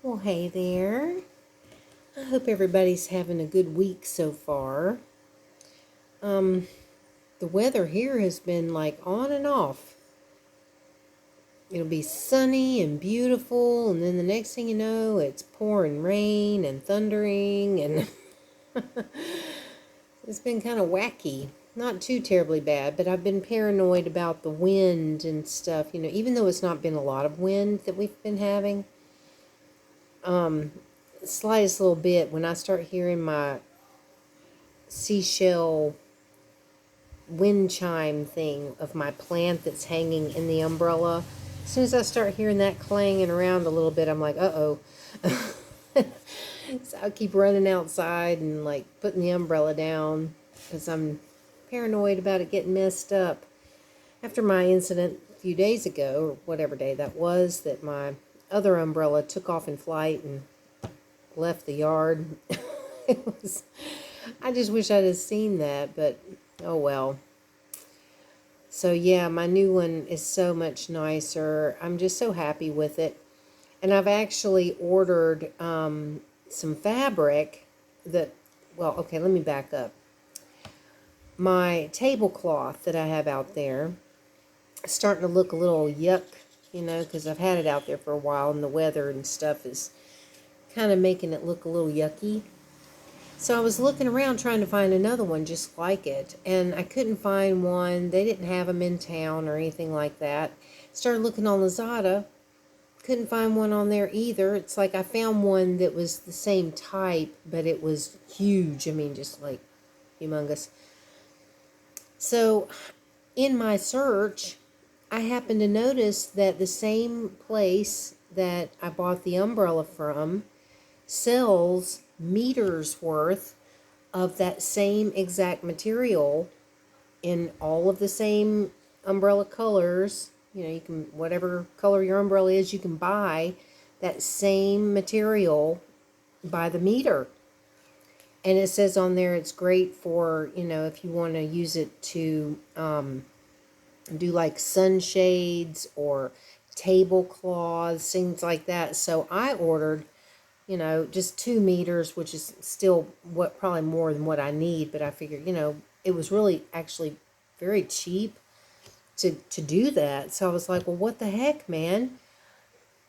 Well, hey there. I hope everybody's having a good week so far. Um, the weather here has been like on and off. It'll be sunny and beautiful, and then the next thing you know, it's pouring rain and thundering, and it's been kind of wacky. Not too terribly bad, but I've been paranoid about the wind and stuff, even though it's not been a lot of wind that we've been having. Um, Slightest little bit, when I start hearing my seashell wind chime thing of my plant that's hanging in the umbrella. As soon as I start hearing that clanging around a little bit, I'm like, uh-oh. So I keep running outside and like putting the umbrella down because I'm paranoid about it getting messed up. After my incident a few days ago, or whatever day that was, that my other umbrella took off in flight and left the yard. It was, I just wish I'd have seen that, but oh well. So yeah, my new one is so much nicer. I'm just so happy with it. And I've actually ordered some fabric that, well, okay, let me back up. My tablecloth that I have out there is starting to look a little yuck, because I've had it out there for a while and the weather and stuff is kind of making it look a little yucky. So I was looking around trying to find another one just like it, and I couldn't find one. They didn't have them in town or anything like that. Started looking on Lazada, couldn't find one on there either. It's like I found one that was the same type, but it was huge. I mean, just like humongous. So in my search, I happened to notice that the same place that I bought the umbrella from sells meters worth of that same exact material in all of the same umbrella colors. You can, whatever color your umbrella is, you can buy that same material by the meter. And it says on there it's great for, if you want to use it to do like sunshades or tablecloths, things like that. So I ordered just 2 meters, which is still probably more than what I need. But I figured, it was really actually very cheap to do that. So I was like, well, what the heck, man?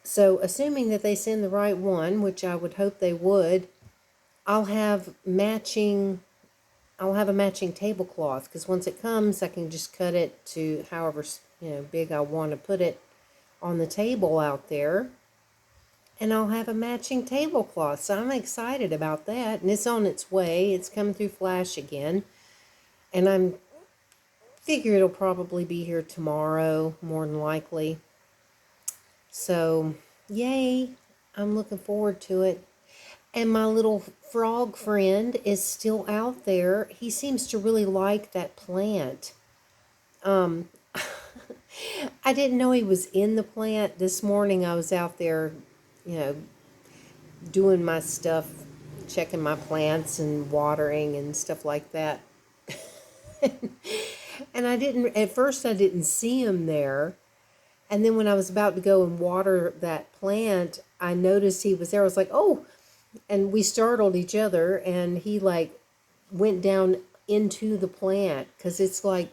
So assuming that they send the right one, which I would hope they would, I'll have matching. I'll have a matching tablecloth because once it comes, I can just cut it to however big I want to put it on the table out there, and I'll have a matching tablecloth. So I'm excited about that, and it's on its way. It's coming through Flash again, and I'm figure it'll probably be here tomorrow, more than likely. So, yay! I'm looking forward to it. And my little frog friend is still out there. He seems to really like that plant. Um, I didn't know he was in the plant. This morning I was out there, you know, doing my stuff, checking my plants and watering and stuff like that. And at first I didn't see him there. And then when I was about to go and water that plant, I noticed he was there. I was like, oh, and we startled each other, and he like went down into the plant because it's like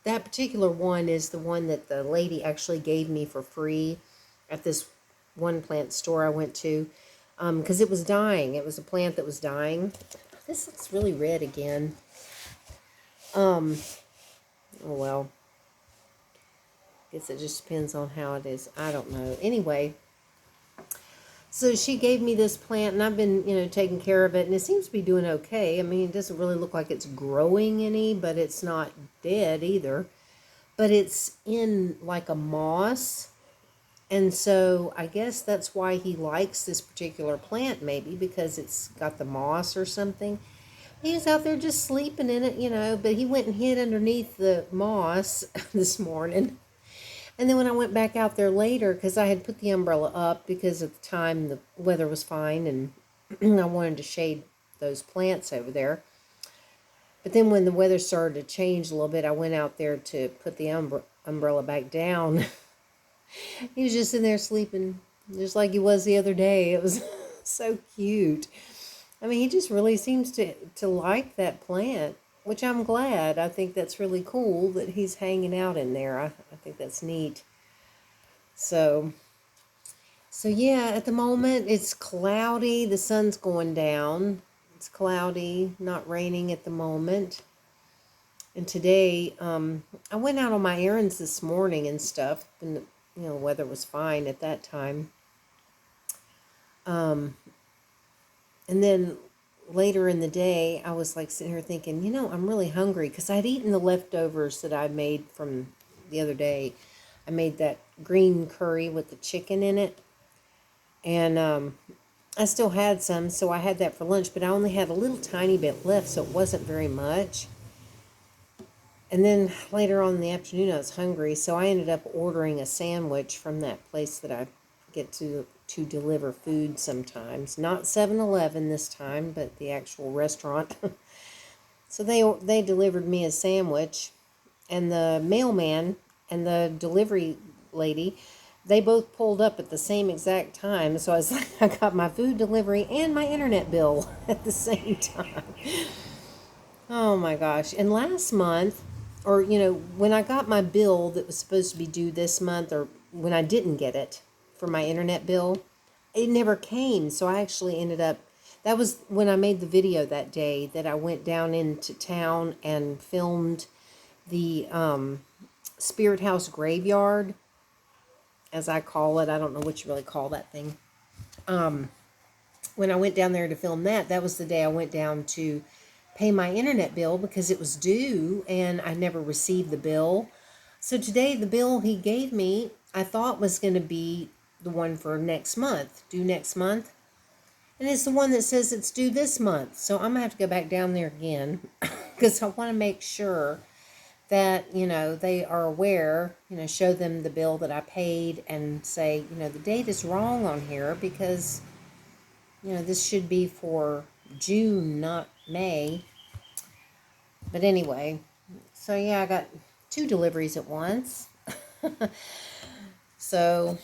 that particular one is the one that the lady actually gave me for free at this one plant store I went to because it was dying. It was a plant that was dying. This looks really red again. Oh well. Guess it just depends on how it is. I don't know. Anyway, so she gave me this plant, and I've been, taking care of it, and it seems to be doing okay. I mean, it doesn't really look like it's growing any, but it's not dead either. But it's in like a moss, and so I guess that's why he likes this particular plant, maybe because it's got the moss or something. He was out there just sleeping in it, but he went and hid underneath the moss this morning. And then when I went back out there later, because I had put the umbrella up because at the time the weather was fine and I wanted to shade those plants over there. But then when the weather started to change a little bit, I went out there to put the umbrella back down. He was just in there sleeping just like he was the other day. It was so cute. I mean, he just really seems to like that plant, which I'm glad. I think that's really cool that he's hanging out in there. I think that's neat. So, so yeah, at the moment it's cloudy. The sun's going down. It's cloudy, not raining at the moment. And today, I went out on my errands this morning and stuff, and the weather was fine at that time. Um, and then later in the day, I was like sitting here thinking, I'm really hungry because I'd eaten the leftovers that I made from the other day. I made that green curry with the chicken in it, and I still had some, so I had that for lunch, but I only had a little tiny bit left, so it wasn't very much. And then later on in the afternoon, I was hungry, so I ended up ordering a sandwich from that place that I get to deliver food sometimes. Not 7-Eleven this time, but the actual restaurant. So they delivered me a sandwich, and the mailman and the delivery lady, they both pulled up at the same exact time. So I was like, I got my food delivery and my internet bill at the same time. Oh my gosh. And last month, or when I got my bill that was supposed to be due this month, or when I didn't get it for my internet bill, it never came. So I actually ended up, that was when I made the video that day that I went down into town and filmed the Spirit House graveyard, as I call it. I don't know what you really call that thing. When I went down there to film that, that was the day I went down to pay my internet bill because it was due and I never received the bill. So today, the bill he gave me, I thought was going to be the one for next month, due next month. And it's the one that says it's due this month. So I'm going to have to go back down there again because I want to make sure that, they are aware, show them the bill that I paid and say, the date is wrong on here because, this should be for June, not May. But anyway, so yeah, I got 2 deliveries at once. So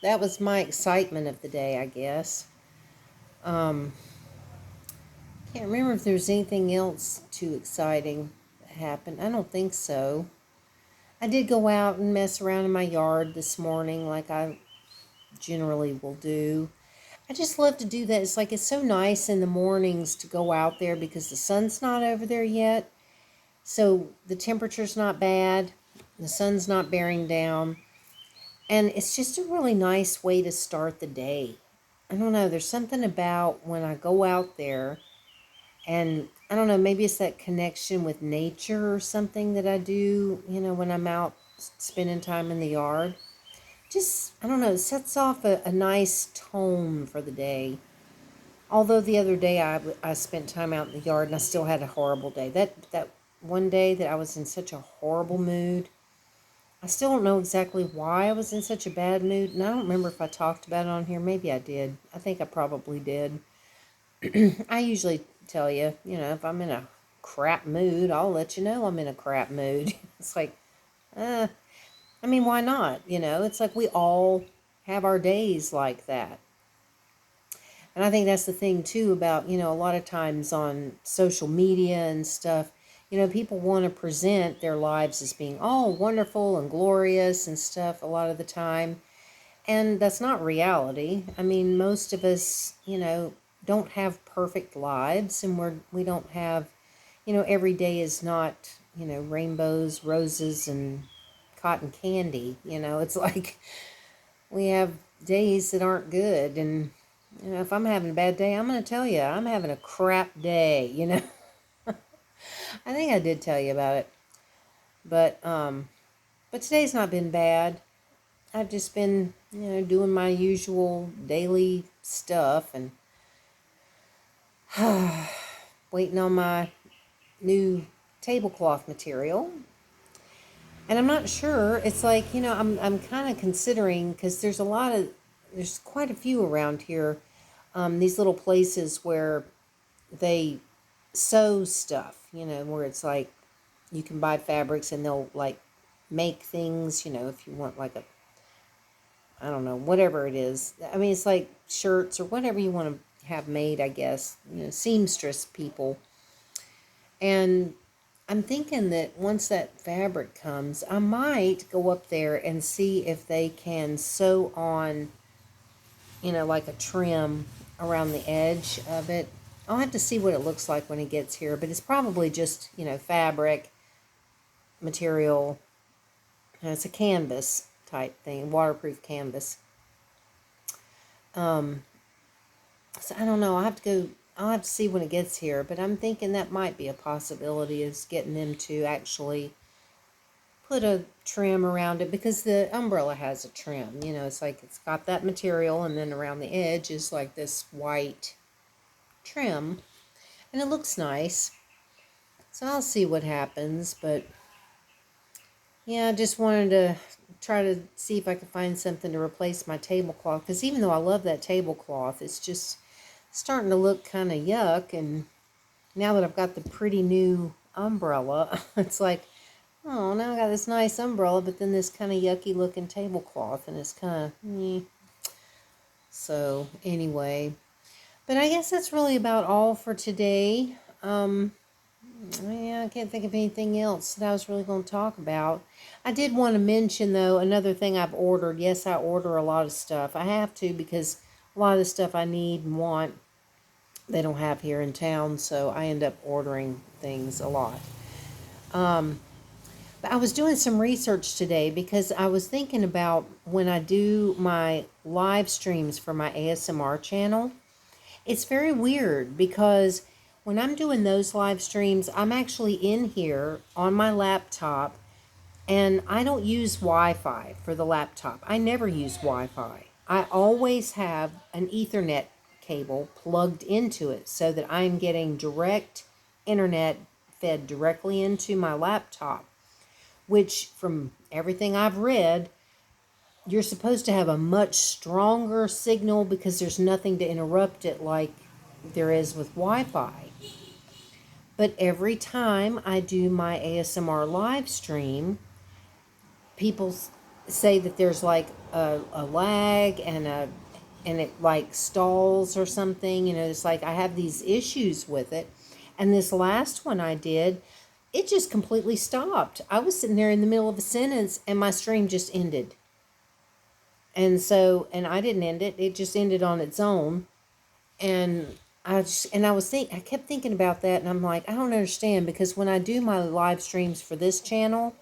that was my excitement of the day, I guess. Can't remember if there was anything else too exciting that happened. I don't think so. I did go out and mess around in my yard this morning like I generally will do. I just love to do that. It's like it's so nice in the mornings to go out there because the sun's not over there yet. So the temperature's not bad. The sun's not bearing down. And it's just a really nice way to start the day. I don't know. There's something about when I go out there and I don't know, maybe it's that connection with nature or something that I do, when I'm out spending time in the yard. Just, I don't know, it sets off a nice tone for the day. Although the other day I spent time out in the yard and I still had a horrible day. That one day that I was in such a horrible mood. I still don't know exactly why I was in such a bad mood. And I don't remember if I talked about it on here. Maybe I did. I think I probably did. I usually tell you, if I'm in a crap mood, I'll let you know I'm in a crap mood. It's like, I mean, why not? It's like we all have our days like that. And I think that's the thing too about, a lot of times on social media and stuff, people want to present their lives as being all wonderful and glorious and stuff a lot of the time. And that's not reality. I mean, most of us, don't have perfect lives and we don't have, every day is not, rainbows, roses, and cotton candy. It's like we have days that aren't good. And, if I'm having a bad day, I'm going to tell you, I'm having a crap day, I think I did tell you about it. But today's not been bad. I've just been, doing my usual daily stuff and waiting on my new tablecloth material. And I'm not sure. It's like, I'm kind of considering, because there's quite a few around here, these little places where they sew stuff, where it's like you can buy fabrics and they'll like make things, if you want like I don't know, whatever it is. I mean, it's like shirts or whatever you want to have made, I guess, seamstress people. And I'm thinking that once that fabric comes, I might go up there and see if they can sew on, like a trim around the edge of it. I'll have to see what it looks like when it gets here, but it's probably just, fabric, material. It's a canvas type thing, waterproof canvas. Um, so I don't know. I'll have to see when it gets here, but I'm thinking that might be a possibility, is getting them to actually put a trim around it, because the umbrella has a trim. It's like it's got that material, and then around the edge is like this white trim, and it looks nice. So I'll see what happens, but yeah, I just wanted to try to see if I could find something to replace my tablecloth, because even though I love that tablecloth, it's just starting to look kind of yuck. And now that I've got the pretty new umbrella, it's like, oh, now I got this nice umbrella, but then this kind of yucky looking tablecloth, and it's kind of, So anyway, but I guess that's really about all for today. Yeah, I can't think of anything else that I was really going to talk about. I did want to mention, though, another thing I've ordered. Yes, I order a lot of stuff. I have to, because a lot of the stuff I need and want, they don't have here in town, so I end up ordering things a lot. But I was doing some research today, because I was thinking about when I do my live streams for my ASMR channel. It's very weird, because when I'm doing those live streams, I'm actually in here on my laptop, and I don't use Wi-Fi for the laptop. I never use Wi-Fi. I always have an Ethernet cable plugged into it, so that I'm getting direct internet fed directly into my laptop, which, from everything I've read, you're supposed to have a much stronger signal, because there's nothing to interrupt it like there is with Wi-Fi. But every time I do my ASMR live stream, people say that there's like a lag, and it like stalls or something. It's like I have these issues with it. And this last one I did, it just completely stopped. I was sitting there in the middle of a sentence, and my stream just ended. And I didn't end it. It just ended on its own. And I kept thinking about that, and I'm like, I don't understand, because when I do my live streams for this channel,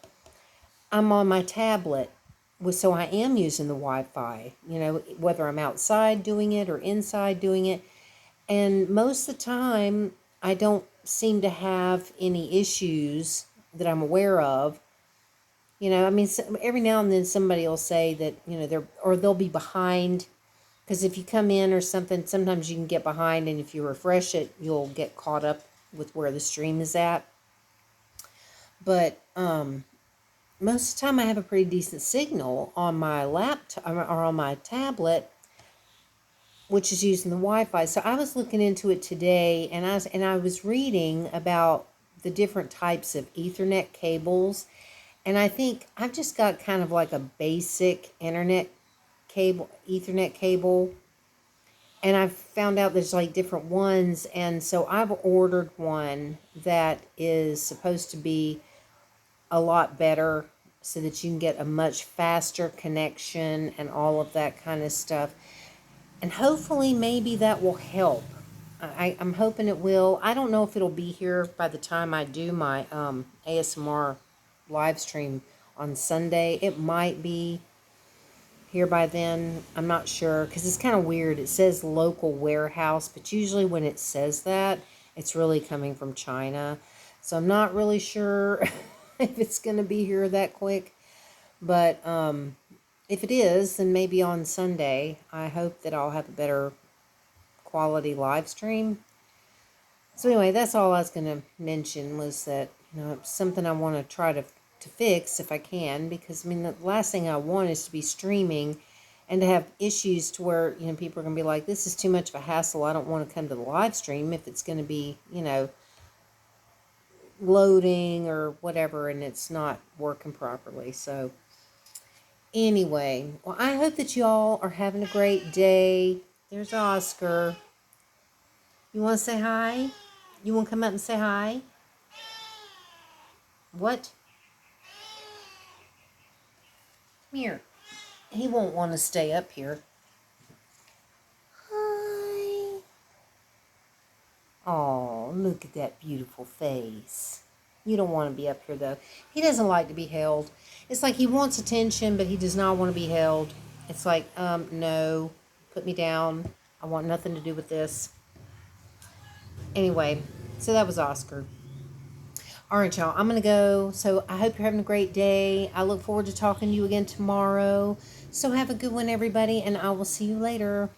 I'm on my tablet. So I am using the Wi-Fi, whether I'm outside doing it or inside doing it. And most of the time, I don't seem to have any issues that I'm aware of. Every now and then somebody will say that, they'll be behind. Because if you come in or something, sometimes you can get behind, and if you refresh it, you'll get caught up with where the stream is at. But most of the time I have a pretty decent signal on my laptop or on my tablet, which is using the Wi-Fi. So I was looking into it today, and I was reading about the different types of Ethernet cables. And I think I've just got kind of like a basic Ethernet cable. And I've found out there's like different ones. And so I've ordered one that is supposed to be a lot better, so that you can get a much faster connection and all of that kind of stuff. And hopefully maybe that will help. I'm hoping it will. I don't know if it'll be here by the time I do my ASMR live stream on Sunday. It might be here by then. I'm not sure, because it's kind of weird. It says local warehouse, but usually when it says that, it's really coming from China. So I'm not really sure if it's going to be here that quick. But if it is, then maybe on Sunday, I hope that I'll have a better quality live stream. So anyway, that's all I was going to mention, was that, it's something I want to try to fix if I can, because the last thing I want is to be streaming and to have issues to where, people are going to be like, this is too much of a hassle. I don't want to come to the live stream if it's going to be, loading or whatever, and it's not working properly. So Anyway, well, I hope that you all are having a great day. There's Oscar. You want to say hi? You want to come up and say hi? What? Come here. He won't want to stay up here. Hi. Oh, look at that beautiful face. You don't want to be up here, though. He doesn't like to be held. It's like he wants attention, but he does not want to be held. It's like, no, put me down. I want nothing to do with this. Anyway, so that was Oscar. All right, y'all, I'm going to go. So I hope you're having a great day. I look forward to talking to you again tomorrow. So have a good one, everybody, and I will see you later.